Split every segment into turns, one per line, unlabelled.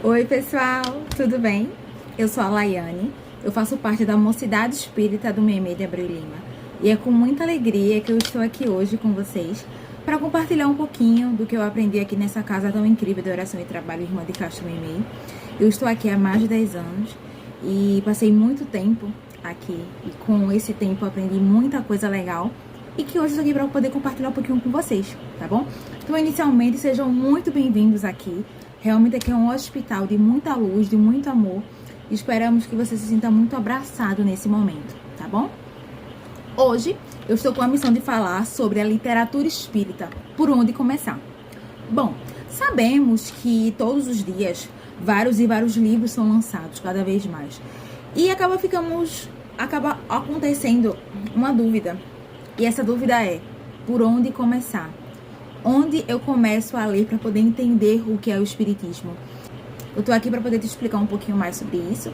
Oi, pessoal, tudo bem? Eu sou a Laiane, eu faço parte da Mocidade Espírita do Memê de Abreu Lima. E é com muita alegria que eu estou aqui hoje com vocês para compartilhar um pouquinho do que eu aprendi aqui nessa casa tão incrível de oração e trabalho, Irmã de Castro Memê. Eu estou aqui há mais de 10 anos e passei muito tempo aqui. E com esse tempo aprendi muita coisa legal e que hoje eu estou aqui para poder compartilhar um pouquinho com vocês, tá bom? Então, inicialmente, sejam muito bem-vindos aqui. Realmente aqui é um hospital de muita luz, de muito amor. Esperamos que você se sinta muito abraçado nesse momento, tá bom? Hoje eu estou com a missão de falar sobre a literatura espírita, por onde começar. Bom, sabemos que todos os dias vários livros são lançados, cada vez mais. E acaba acontecendo uma dúvida. E essa dúvida é, por onde começar? Onde eu começo a ler para poder entender o que é o Espiritismo? Eu tô aqui para poder te explicar um pouquinho mais sobre isso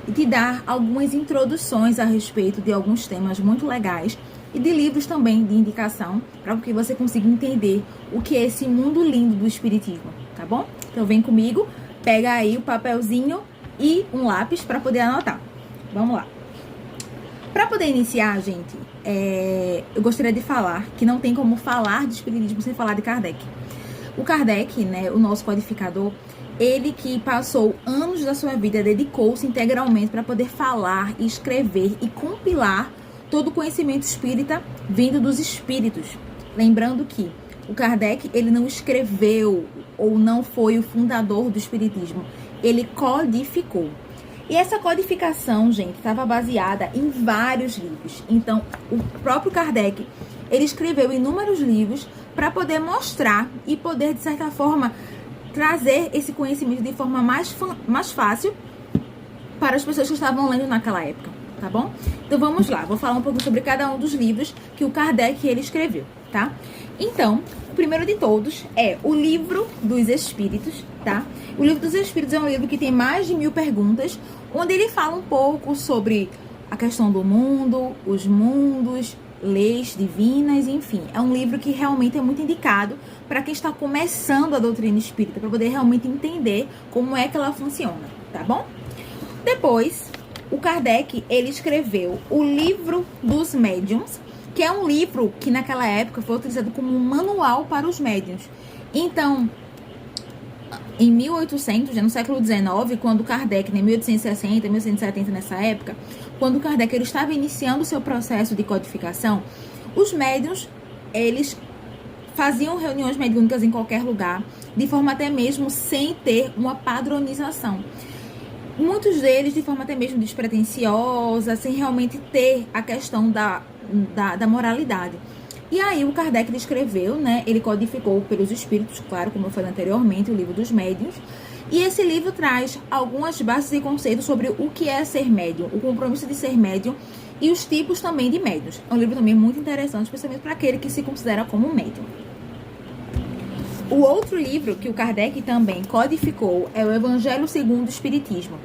e te dar algumas introduções a respeito de alguns temas muito legais e de livros também de indicação para que você consiga entender o que é esse mundo lindo do Espiritismo, tá bom? Então vem comigo, pega aí o papelzinho e um lápis para poder anotar. Vamos lá. Para poder iniciar, gente, eu gostaria de falar que não tem como falar de Espiritismo sem falar de Kardec. O Kardec, né, o nosso codificador, ele que passou anos da sua vida, dedicou-se integralmente para poder falar, escrever e compilar todo o conhecimento espírita vindo dos espíritos. Lembrando que o Kardec, ele não escreveu ou não foi o fundador do Espiritismo, ele codificou. E essa codificação, gente, estava baseada em vários livros. Então, o próprio Kardec, ele escreveu inúmeros livros para poder mostrar e poder, de certa forma, trazer esse conhecimento de forma mais fácil para as pessoas que estavam lendo naquela época, tá bom? Então, vamos lá. Vou falar um pouco sobre cada um dos livros que o Kardec, ele escreveu, tá? Então, o primeiro de todos é o Livro dos Espíritos, tá? O Livro dos Espíritos é um livro que tem mais de 1000 perguntas, onde ele fala um pouco sobre a questão do mundo, os mundos, leis divinas, enfim. É um livro que realmente é muito indicado para quem está começando a doutrina espírita, para poder realmente entender como é que ela funciona, tá bom? Depois, o Kardec, ele escreveu o Livro dos Médiuns, que é um livro que naquela época foi utilizado como um manual para os médiuns. Então, em 1800, já no século XIX, quando Kardec, em 1860, 1870, nessa época, quando Kardec ele estava iniciando o seu processo de codificação, os médiuns, eles faziam reuniões mediúnicas em qualquer lugar, de forma até mesmo sem ter uma padronização. Muitos deles de forma até mesmo despretensiosa, sem realmente ter a questão da moralidade. E aí o Kardec ele escreveu, né, ele codificou pelos espíritos, claro, como eu falei anteriormente, o Livro dos Médiuns. E esse livro traz algumas bases e conceitos sobre o que é ser médium, o compromisso de ser médium e os tipos também de médiuns. É um livro também muito interessante, especialmente para aquele que se considera como médium. O outro livro que o Kardec também codificou é o Evangelho segundo o Espiritismo.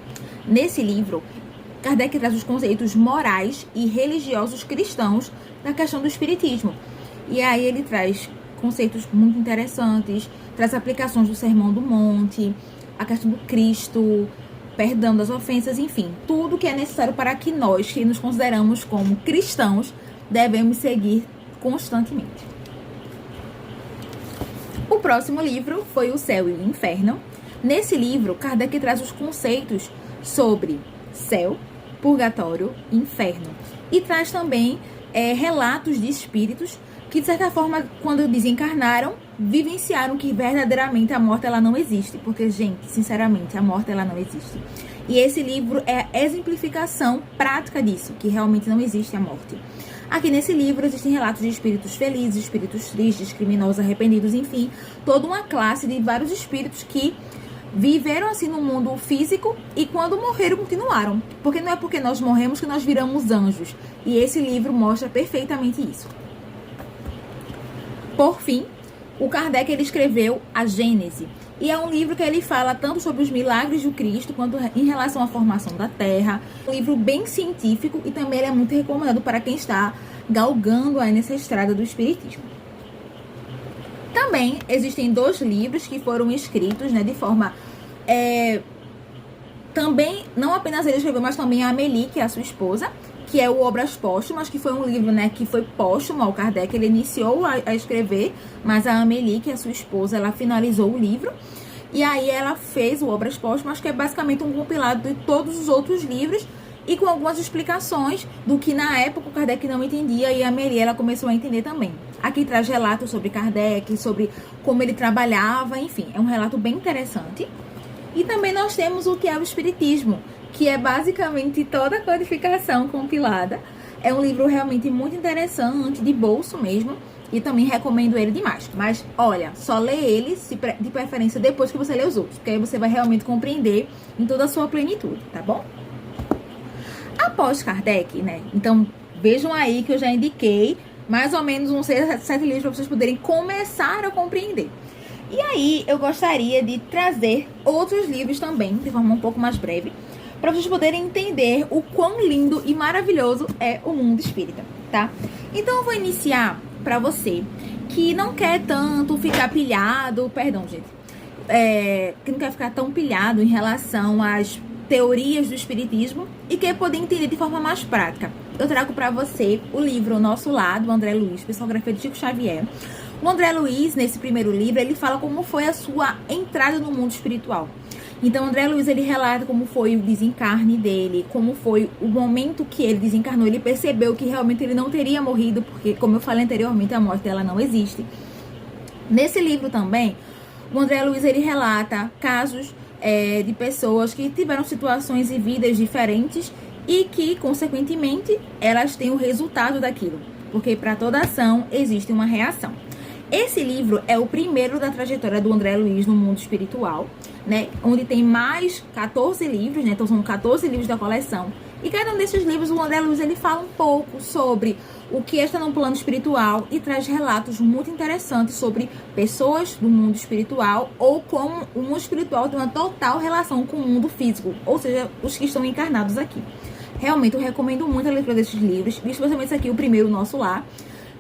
Nesse livro, Kardec traz os conceitos morais e religiosos cristãos da questão do Espiritismo. E aí ele traz conceitos muito interessantes, traz aplicações do Sermão do Monte, a questão do Cristo, perdão das ofensas, enfim, tudo que é necessário para que nós, que nos consideramos como cristãos, devemos seguir constantemente. O próximo livro foi O Céu e o Inferno. Nesse livro, Kardec traz os conceitos sobre céu, purgatório, inferno. E traz também relatos de espíritos que, de certa forma, quando desencarnaram, vivenciaram que verdadeiramente a morte ela não existe. Porque, gente, sinceramente, a morte ela não existe. E esse livro é a exemplificação prática disso, que realmente não existe a morte. Aqui nesse livro existem relatos de espíritos felizes, espíritos tristes, criminosos, arrependidos, enfim, toda uma classe de vários espíritos que viveram assim no mundo físico e quando morreram continuaram. Porque não é porque nós morremos que nós viramos anjos. E esse livro mostra perfeitamente isso. Por fim, o Kardec ele escreveu a Gênese. E é um livro que ele fala tanto sobre os milagres do Cristo quanto em relação à formação da Terra. Um livro bem científico e também ele é muito recomendado para quem está galgando aí nessa estrada do Espiritismo. Também existem 2 livros que foram escritos, né, de forma também, não apenas ele escreveu, mas também a Amélie, que é a sua esposa, que é o Obras Póstumas, que foi um livro, né, que foi póstumo ao Kardec. Ele iniciou a escrever, mas a Amélie, que é a sua esposa, ela finalizou o livro. E aí ela fez o Obras Póstumas, que é basicamente um compilado de todos os outros livros e com algumas explicações do que na época o Kardec não entendia e a Amélie ela começou a entender também. Aqui traz relatos sobre Kardec, sobre como ele trabalhava, enfim, é um relato bem interessante. E também nós temos o que é o Espiritismo, que é basicamente toda a codificação compilada. É um livro realmente muito interessante, de bolso mesmo, e também recomendo ele demais. Mas, olha, só lê ele, de preferência, depois que você lê os outros, porque aí você vai realmente compreender em toda a sua plenitude, tá bom? Após Kardec, né, então vejam aí que eu já indiquei mais ou menos uns 7 livros para vocês poderem começar a compreender. E aí, eu gostaria de trazer outros livros também, de forma um pouco mais breve, para vocês poderem entender o quão lindo e maravilhoso é o mundo espírita, tá? Então, eu vou iniciar para você que não quer tanto ficar pilhado, perdão, gente, que não quer ficar tão pilhado em relação às teorias do espiritismo e quer poder entender de forma mais prática. Eu trago para você o livro O Nosso Lar, do André Luiz, psicografia de Chico Xavier. O André Luiz, nesse primeiro livro, ele fala como foi a sua entrada no mundo espiritual. Então, André Luiz, ele relata como foi o desencarne dele, como foi o momento que ele desencarnou. Ele percebeu que realmente ele não teria morrido, porque, como eu falei anteriormente, a morte dela não existe. Nesse livro também, o André Luiz, ele relata casos de pessoas que tiveram situações e vidas diferentes e que, consequentemente, elas têm o resultado daquilo. Porque para toda ação existe uma reação. Esse livro é o primeiro da trajetória do André Luiz no mundo espiritual, né? Onde tem mais 14 livros, né? Então são 14 livros da coleção. E cada um desses livros, o André Luiz, ele fala um pouco sobre o que está no plano espiritual e traz relatos muito interessantes sobre pessoas do mundo espiritual ou como o mundo espiritual tem uma total relação com o mundo físico, ou seja, os que estão encarnados aqui. Realmente, eu recomendo muito a leitura desses livros, especialmente esse aqui, o primeiro, O Nosso Lar.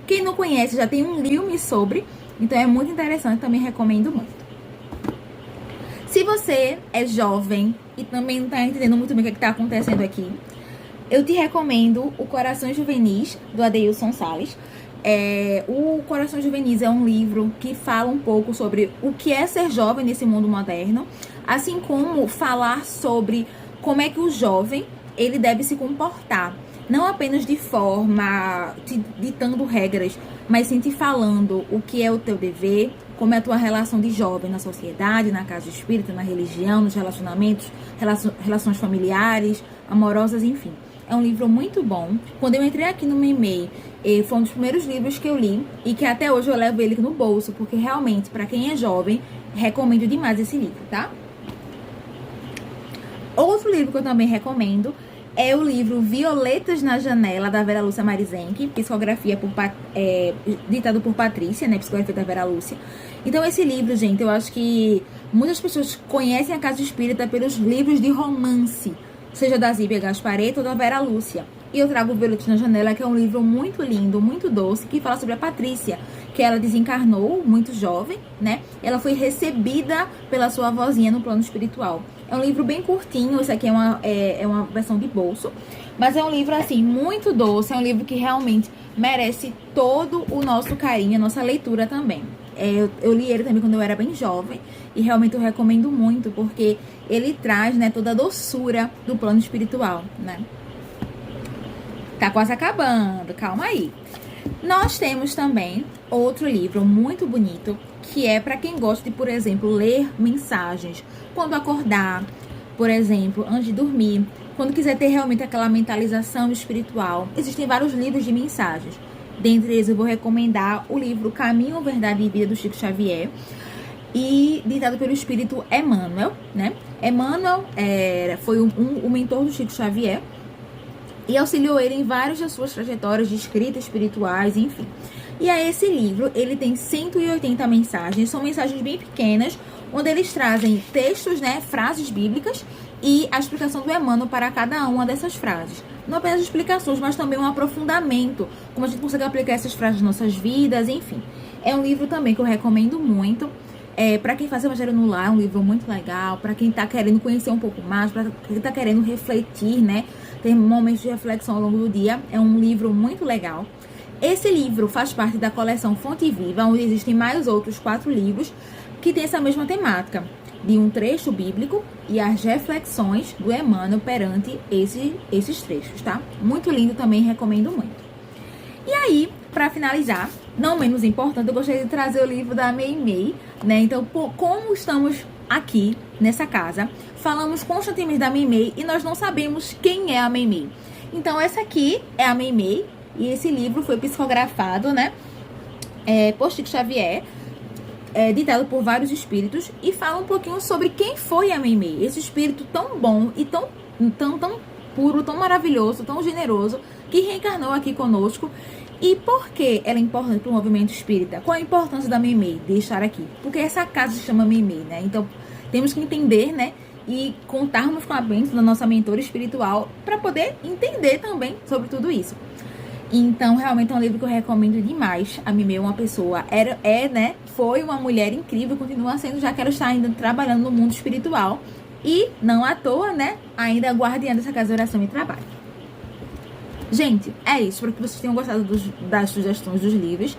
Quem não conhece, já tem um filme sobre, então é muito interessante, também recomendo muito. Se você é jovem e também não está entendendo muito bem o que está acontecendo aqui, eu te recomendo o Corações Juvenis, do Adeilson Salles. O Corações Juvenis é um livro que fala um pouco sobre o que é ser jovem nesse mundo moderno, assim como falar sobre como é que o jovem ele deve se comportar. Não apenas de forma te ditando regras, mas sim te falando o que é o teu dever, como é a tua relação de jovem na sociedade, na casa espírita, na religião, nos relacionamentos, relações familiares, amorosas, enfim. É um livro muito bom. Quando eu entrei aqui no Meimei, foi um dos primeiros livros que eu li e que até hoje eu levo ele no bolso, porque realmente, para quem é jovem, recomendo demais esse livro, tá? Outro livro que eu também recomendo é o livro Violetas na Janela, da Vera Lúcia Marizenque, psicografia ditado por Patrícia, né, psicografia da Vera Lúcia. Então esse livro, gente, eu acho que muitas pessoas conhecem a Casa Espírita pelos livros de romance, seja da Zíbia Gasparetto ou da Vera Lúcia. E eu trago o Violetas na Janela, que é um livro muito lindo, muito doce, que fala sobre a Patrícia, que ela desencarnou muito jovem, né? Ela foi recebida pela sua avózinha no plano espiritual. É um livro bem curtinho, esse aqui é uma versão de bolso, mas é um livro, assim, muito doce, é um livro que realmente merece todo o nosso carinho, a nossa leitura também. Eu li ele também quando eu era bem jovem e realmente eu recomendo muito, porque ele traz, né, toda a doçura do plano espiritual, né? Tá quase acabando, calma aí. Nós temos também outro livro muito bonito, que é para quem gosta de, por exemplo, ler mensagens quando acordar, por exemplo, antes de dormir, quando quiser ter realmente aquela mentalização espiritual. Existem vários livros de mensagens. Dentre eles eu vou recomendar o livro Caminho, Verdade e Vida, do Chico Xavier, e ditado pelo espírito Emmanuel, né? Emmanuel foi o mentor do Chico Xavier e auxiliou ele em várias das suas trajetórias de escrita espirituais, enfim. E aí esse livro, ele tem 180 mensagens, são mensagens bem pequenas, onde eles trazem textos, né, frases bíblicas e a explicação do Emmanuel para cada uma dessas frases. Não apenas explicações, mas também um aprofundamento, como a gente consegue aplicar essas frases nas nossas vidas, enfim. É um livro também que eu recomendo muito. Para quem faz Evangelho no Lar, é um livro muito legal. Para quem tá querendo conhecer um pouco mais, para quem tá querendo refletir, né? Ter momentos de reflexão ao longo do dia, é um livro muito legal. Esse livro faz parte da coleção Fonte Viva, onde existem mais outros 4 livros que tem essa mesma temática, de um trecho bíblico e as reflexões do Emmanuel perante esses trechos, tá? Muito lindo também, recomendo muito. E aí, para finalizar, não menos importante, eu gostaria de trazer o livro da Meimei, né? Então, como estamos aqui nessa casa, falamos constantemente da Meimei e nós não sabemos quem é a Meimei. Então, essa aqui é a Meimei e esse livro foi psicografado, né? Por Chico Xavier, ditado por vários espíritos, e fala um pouquinho sobre quem foi a Meimei, esse espírito tão bom e tão puro, tão maravilhoso, tão generoso, que reencarnou aqui conosco. E por que ela é importante para o movimento espírita? Qual a importância da Meimei de estar aqui? Porque essa casa se chama Meimei, né? Então, temos que entender, né? E contarmos com a bênção da nossa mentora espiritual para poder entender também sobre tudo isso. Então, realmente é um livro que eu recomendo demais. A Meimei é uma pessoa, né? Foi uma mulher incrível, continua sendo, já que ela está ainda trabalhando no mundo espiritual. E, não à toa, né? Ainda é guardiã dessa casa de oração e trabalho. Gente, é isso. Espero que vocês tenham gostado das sugestões dos livros.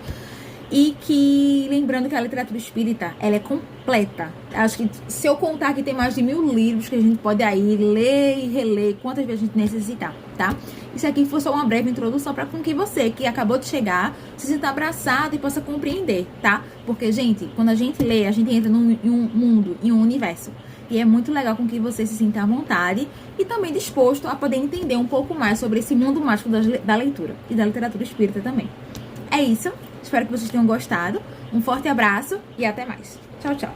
E que, lembrando que a literatura espírita, ela é completa. Acho que se eu contar aqui, tem mais de 1000 livros que a gente pode aí ler e reler quantas vezes a gente necessitar, tá? Isso aqui foi só uma breve introdução para com que você, que acabou de chegar, se sinta abraçado e possa compreender, tá? Porque, gente, quando a gente lê, a gente entra em um mundo, em um universo. E é muito legal com que você se sinta à vontade e também disposto a poder entender um pouco mais sobre esse mundo mágico da leitura e da literatura espírita também. É isso. Espero que vocês tenham gostado. Um forte abraço e até mais. Tchau, tchau.